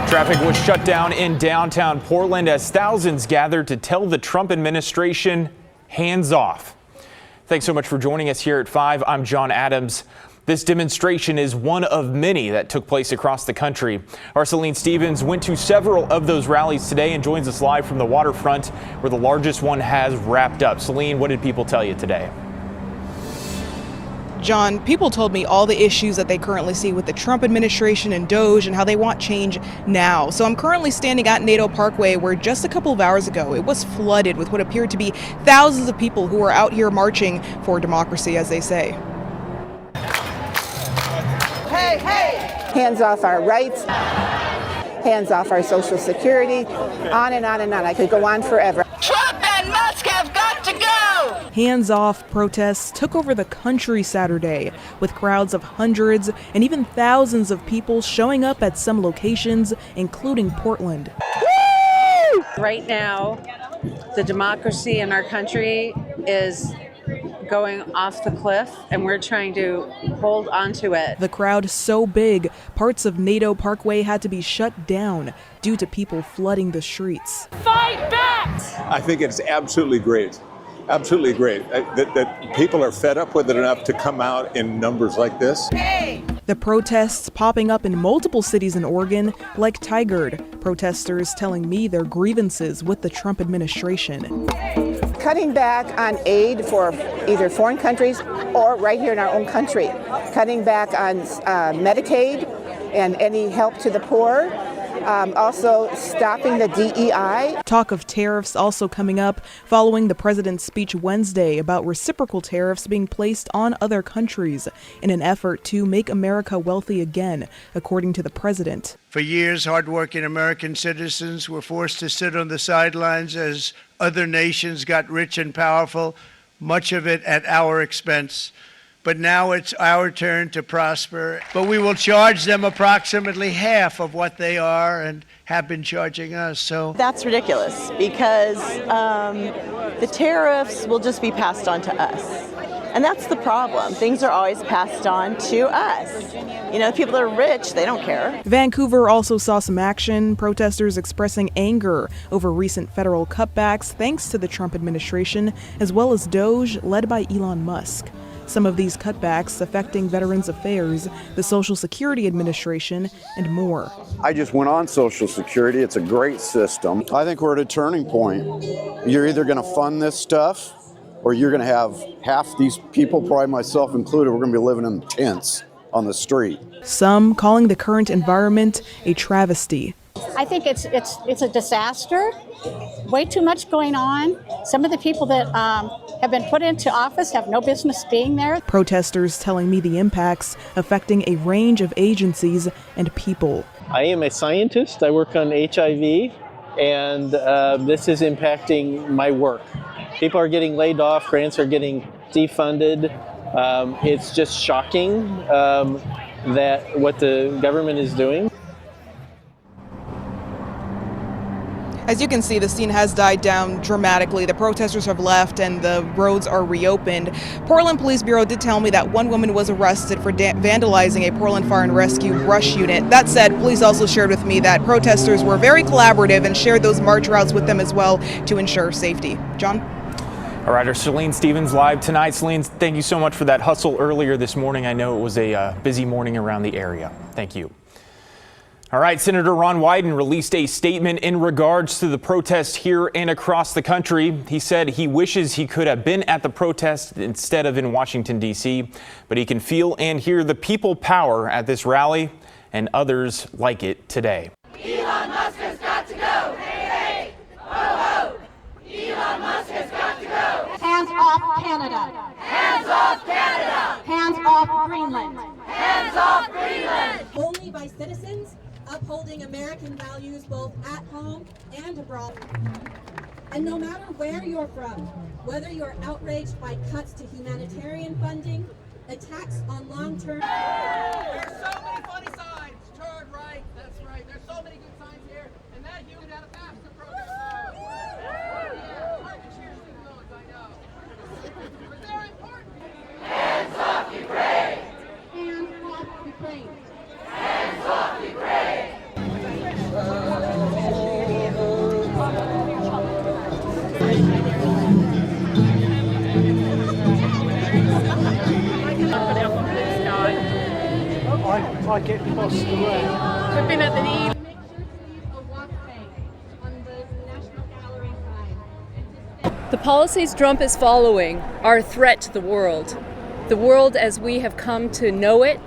Traffic was shut down in downtown Portland as thousands gathered to tell the Trump administration, hands off. Thanks so much for joining us here at 5. I'm John Adams. This demonstration is one of many that took place across the country. Our Celine Stevens went to several of those rallies today and joins us live from the waterfront where the largest one has wrapped up. Celine, what did people tell you today? John, people told me all the issues that they currently see with the Trump administration and DOJ and how they want change now. So I'm currently standing at NATO Parkway where just a couple of hours ago it was flooded with what appeared to be thousands of people who were out here marching for democracy, as they say. Hey, hey! Hands off our rights, hands off our Social Security, on and on and on. I could go on forever. Trump and Musk have got to go! Hands-off protests took over the country Saturday, with crowds of hundreds and even thousands of people showing up at some locations, including Portland. Woo! Right now, the democracy in our country is going off the cliff, and we're trying to hold on to it. The crowd so big, parts of NATO Parkway had to be shut down due to people flooding the streets. Fight back! I think it's absolutely great. Absolutely great that people are fed up with it enough to come out in numbers like this. Hey! The protests popping up in multiple cities in Oregon, like Tigard, protesters telling me their grievances with the Trump administration. Cutting back on aid for either foreign countries or right here in our own country. Cutting back on Medicaid and any help to the poor. Also stopping the DEI. Talk of tariffs also coming up following the president's speech Wednesday about reciprocal tariffs being placed on other countries in an effort to make America wealthy again, according to the president. For years, hardworking American citizens were forced to sit on the sidelines as other nations got rich and powerful, much of it at our expense. But now it's our turn to prosper. But we will charge them approximately half of what they are and have been charging us. So that's ridiculous because the tariffs will just be passed on to us. And that's the problem. Things are always passed on to us. You know, people that are rich, they don't care. Vancouver also saw some action, protesters expressing anger over recent federal cutbacks thanks to the Trump administration, as well as DOJ led by Elon Musk. Some of these cutbacks affecting Veterans Affairs, the Social Security Administration, and more. I just went on Social Security. It's a great system. I think we're at a turning point. You're either going to fund this stuff or you're going to have half these people, probably myself included, we're going to be living in tents on the street. Some calling the current environment a travesty. I think it's a disaster. Way too much going on. Some of the people that have been put into office have no business being there. Protesters telling me the impacts affecting a range of agencies and people. I am a scientist. I work on HIV, and this is impacting my work. People are getting laid off. Grants are getting defunded. It's just shocking that what the government is doing. As you can see, the scene has died down dramatically. The protesters have left and the roads are reopened. Portland Police Bureau did tell me that one woman was arrested for vandalizing a Portland Fire and Rescue brush unit. That said, police also shared with me that protesters were very collaborative and shared those march routes with them as well to ensure safety. John? All right, our Celine Stevens live tonight. Celine, thank you so much for that hustle earlier this morning. I know it was a busy morning around the area. Thank you. All right, Senator Ron Wyden released a statement in regards to the protest here and across the country. He said he wishes he could have been at the protest instead of in Washington, D.C., but he can feel and hear the people power at this rally and others like it today. Elon Musk has got to go! Hey, hey! Ho, ho! Elon Musk has got to go! Hands off Canada. Hands off Canada! Hands off Greenland. Hands off Greenland! Only by citizens upholding American values both at home and abroad. And no matter where you're from, whether you're outraged by cuts to humanitarian funding, attacks on long-term... There's so many funny signs. Turn right, that's right. There's so many good signs here. And that you would have a faster progress. Yeah, hard to cheer student loans, I know. But they're important. Hands off Ukraine! Hands off Ukraine. Hands off Ukraine! I get bossed around. We've been at the Make sure to leave a walkway on the National Gallery side. The policies Trump is following are a threat to the world as we have come to know it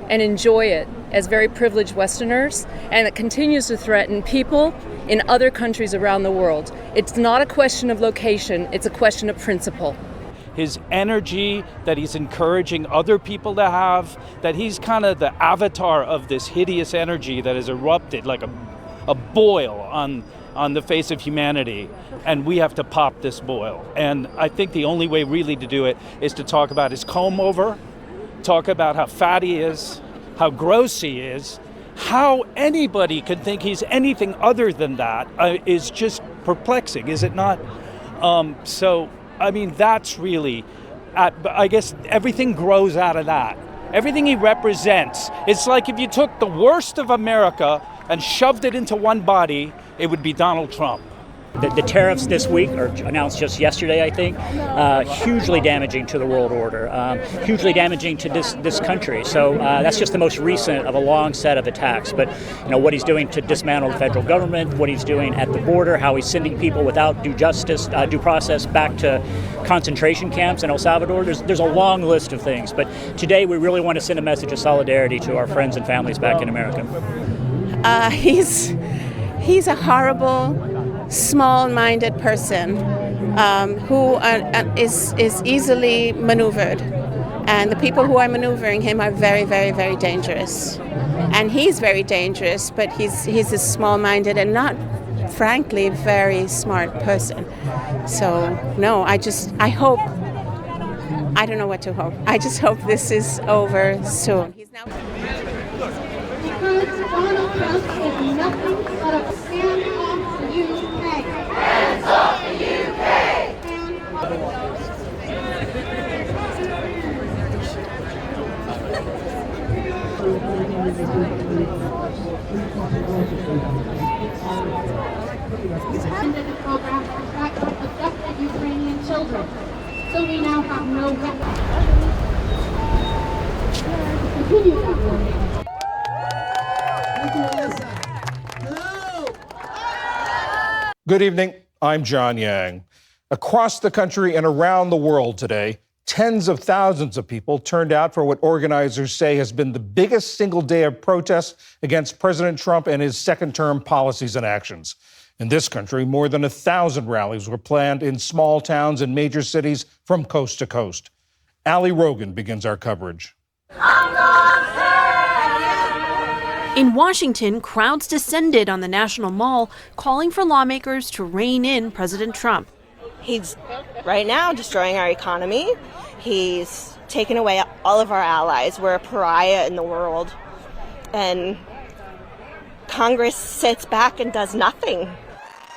and enjoy it as very privileged Westerners, and it continues to threaten people in other countries around the world. It's not a question of location, it's a question of principle. His energy that he's encouraging other people to have, that he's kind of the avatar of this hideous energy that has erupted like a boil on the face of humanity, and we have to pop this boil. And I think the only way really to do it is to talk about his comb over, talk about how fat he is, how gross he is. How anybody could think he's anything other than that is just perplexing, is it not? So, I mean, that's really, I guess everything grows out of that. Everything he represents, it's like if you took the worst of America and shoved it into one body, it would be Donald Trump. The tariffs this week, or announced just yesterday, I think, hugely damaging to the world order, hugely damaging to this country. So that's just the most recent of a long set of attacks. But what he's doing to dismantle the federal government, what he's doing at the border, how he's sending people without due process back to concentration camps in El Salvador. There's a long list of things. But today we really want to send a message of solidarity to our friends and families back in America. He's a horrible, small-minded person who is easily maneuvered, and the people who are maneuvering him are very, very, very dangerous. And he's very dangerous, but he's a small-minded and not, frankly, very smart person. So no, I hope. I don't know what to hope. I just hope this is over soon. Because Donald Trump is nothing but a stand-off the UK. Hands off the UK! Ended the program to track abducted Ukrainian children. So we now have no weapons. Continue that work. Good evening. I'm John Yang. Across the country and around the world today, tens of thousands of people turned out for what organizers say has been the biggest single day of protest against President Trump and his second-term policies and actions. In this country, more than 1,000 rallies were planned in small towns and major cities from coast to coast. Ali Rogan begins our coverage. In Washington, crowds descended on the National Mall, calling for lawmakers to rein in President Trump. He's right now destroying our economy. He's taken away all of our allies. We're a pariah in the world. And Congress sits back and does nothing.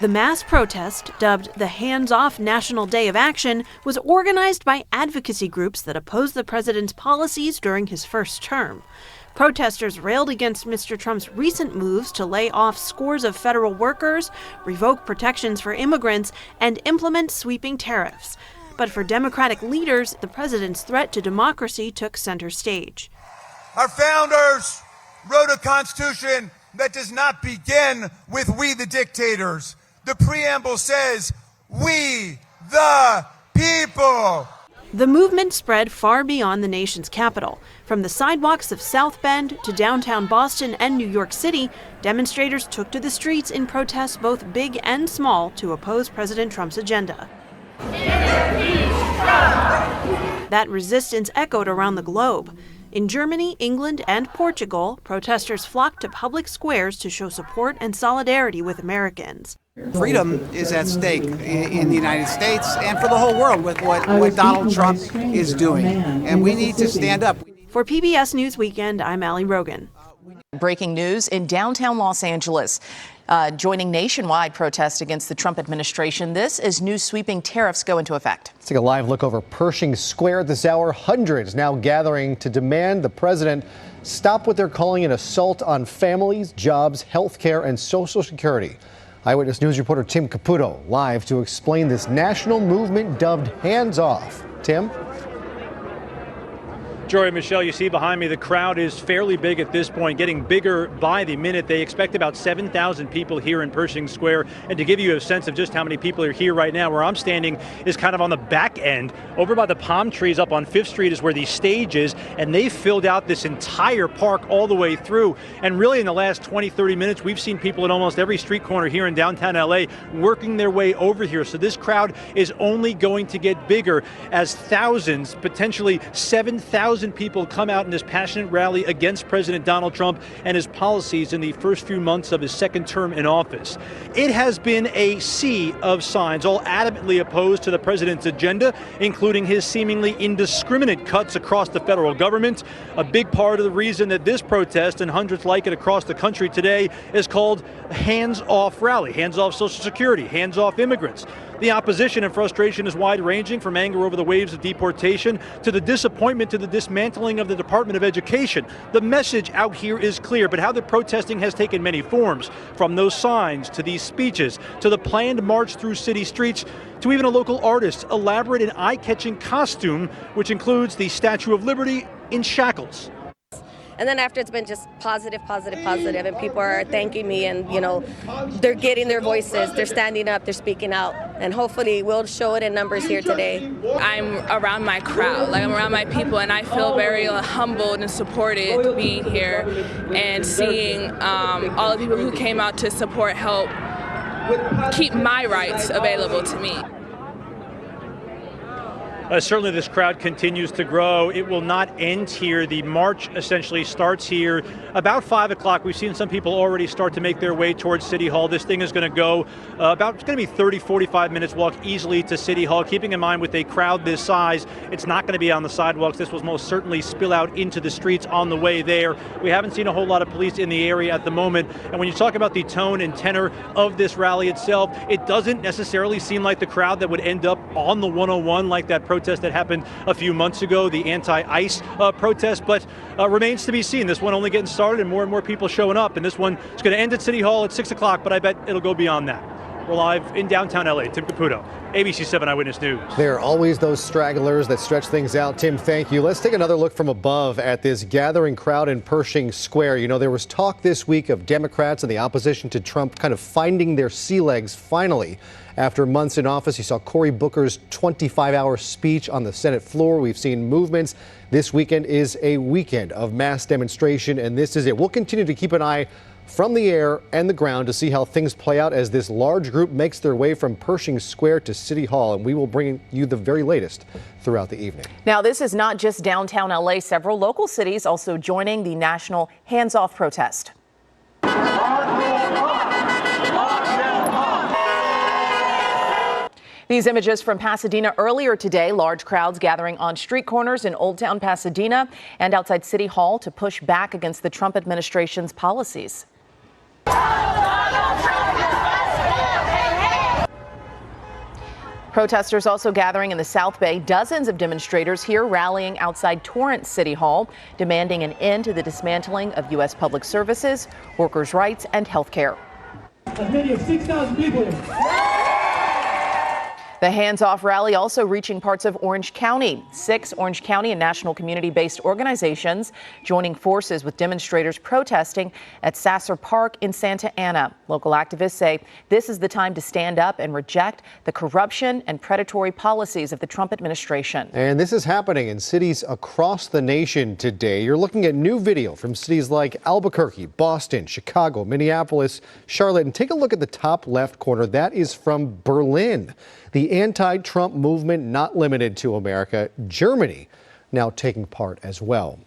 The mass protest, dubbed the Hands Off National Day of Action, was organized by advocacy groups that oppose the president's policies during his first term. Protesters railed against Mr. Trump's recent moves to lay off scores of federal workers, revoke protections for immigrants, and implement sweeping tariffs. But for Democratic leaders, the president's threat to democracy took center stage. Our founders wrote a constitution that does not begin with "we the dictators." The preamble says, "We the people." The movement spread far beyond the nation's capital. From the sidewalks of South Bend to downtown Boston and New York City, demonstrators took to the streets in protests both big and small to oppose President Trump's agenda. That resistance echoed around the globe. In Germany, England, and Portugal, protesters flocked to public squares to show support and solidarity with Americans. Freedom is at stake in the United States and for the whole world with what Donald Trump is doing. And we need to stand up. For PBS News Weekend, I'm Ali Rogan. Breaking news in downtown Los Angeles. Joining nationwide protests against the Trump administration. This as new sweeping tariffs go into effect. Let's take a live look over Pershing Square this hour. Hundreds now gathering to demand the president stop what they're calling an assault on families, jobs, health care, and Social Security. Eyewitness News reporter Tim Caputo live to explain this national movement dubbed Hands Off. Tim? Jory and Michelle, you see behind me, the crowd is fairly big at this point, getting bigger by the minute. They expect about 7,000 people here in Pershing Square. And to give you a sense of just how many people are here right now, where I'm standing is kind of on the back end. Over by the palm trees up on 5th Street is where the stage is, and they filled out this entire park all the way through. And really in the last 20, 30 minutes, we've seen people at almost every street corner here in downtown LA working their way over here. So this crowd is only going to get bigger as thousands, potentially 7,000 people come out in this passionate rally against President Donald Trump and his policies in the first few months of his second term in office. It has been a sea of signs, all adamantly opposed to the president's agenda, including his seemingly indiscriminate cuts across the federal government. A big part of the reason that this protest and hundreds like it across the country today is called Hands Off Rally, hands off Social Security, hands off immigrants. The opposition and frustration is wide-ranging, from anger over the waves of deportation to the disappointment to the dismantling of the Department of Education. The message out here is clear, but how the protesting has taken many forms, from those signs to these speeches to the planned march through city streets to even a local artist's elaborate and eye-catching costume, which includes the Statue of Liberty in shackles. And then after, it's been just positive, and people are thanking me, and they're getting their voices, they're standing up, they're speaking out, and hopefully we'll show it in numbers here today. I'm around my crowd, I'm around my people, and I feel very humbled and supported being here and seeing all the people who came out to support, help keep my rights available to me. Certainly this crowd continues to grow. It will not end here. The march essentially starts here about 5 o'clock. We've seen some people already start to make their way towards City Hall. This thing is going to go it's going to be 30, 45 minutes walk easily to City Hall. Keeping in mind, with a crowd this size, it's not going to be on the sidewalks. This will most certainly spill out into the streets on the way there. We haven't seen a whole lot of police in the area at the moment. And when you talk about the tone and tenor of this rally itself, it doesn't necessarily seem like the crowd that would end up on the 101 like that protest that happened a few months ago, the anti-ICE protest, but remains to be seen. This one only getting started and more people showing up, and this one is going to end at City Hall at 6 o'clock, but I bet it'll go beyond that. We're live in downtown LA. Tim Caputo, ABC 7 Eyewitness News. There are always those stragglers that stretch things out. Tim, thank you. Let's take another look from above at this gathering crowd in Pershing Square. There was talk this week of Democrats and the opposition to Trump kind of finding their sea legs finally. After months in office, you saw Cory Booker's 25-hour speech on the Senate floor. We've seen movements. This weekend is a weekend of mass demonstration, and this is it. We'll continue to keep an eye from the air and the ground to see how things play out as this large group makes their way from Pershing Square to City Hall, and we will bring you the very latest throughout the evening. Now, this is not just downtown LA. Several local cities also joining the national Hands Off protest. These images from Pasadena earlier today, large crowds gathering on street corners in Old Town Pasadena and outside City Hall to push back against the Trump administration's policies. Protesters also gathering in the South Bay. Dozens of demonstrators here rallying outside Torrance City Hall, demanding an end to the dismantling of U.S. public services, workers' rights, and health care. As many as 6,000 people. The Hands Off rally also reaching parts of Orange County. 6 Orange County and national community-based organizations joining forces with demonstrators protesting at Sasser Park in Santa Ana. Local activists say this is the time to stand up and reject the corruption and predatory policies of the Trump administration. And this is happening in cities across the nation today. You're looking at new video from cities like Albuquerque, Boston, Chicago, Minneapolis, Charlotte. And take a look at the top left corner. That is from Berlin. The anti-Trump movement not limited to America. Germany now taking part as well.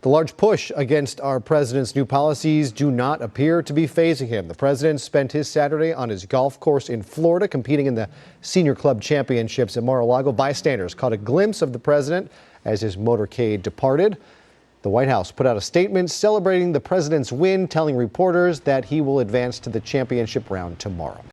The large push against our president's new policies do not appear to be fazing him. The president spent his Saturday on his golf course in Florida, competing in the Senior Club Championships at Mar-a-Lago. Bystanders caught a glimpse of the president as his motorcade departed. The White House put out a statement celebrating the president's win, telling reporters that he will advance to the championship round tomorrow.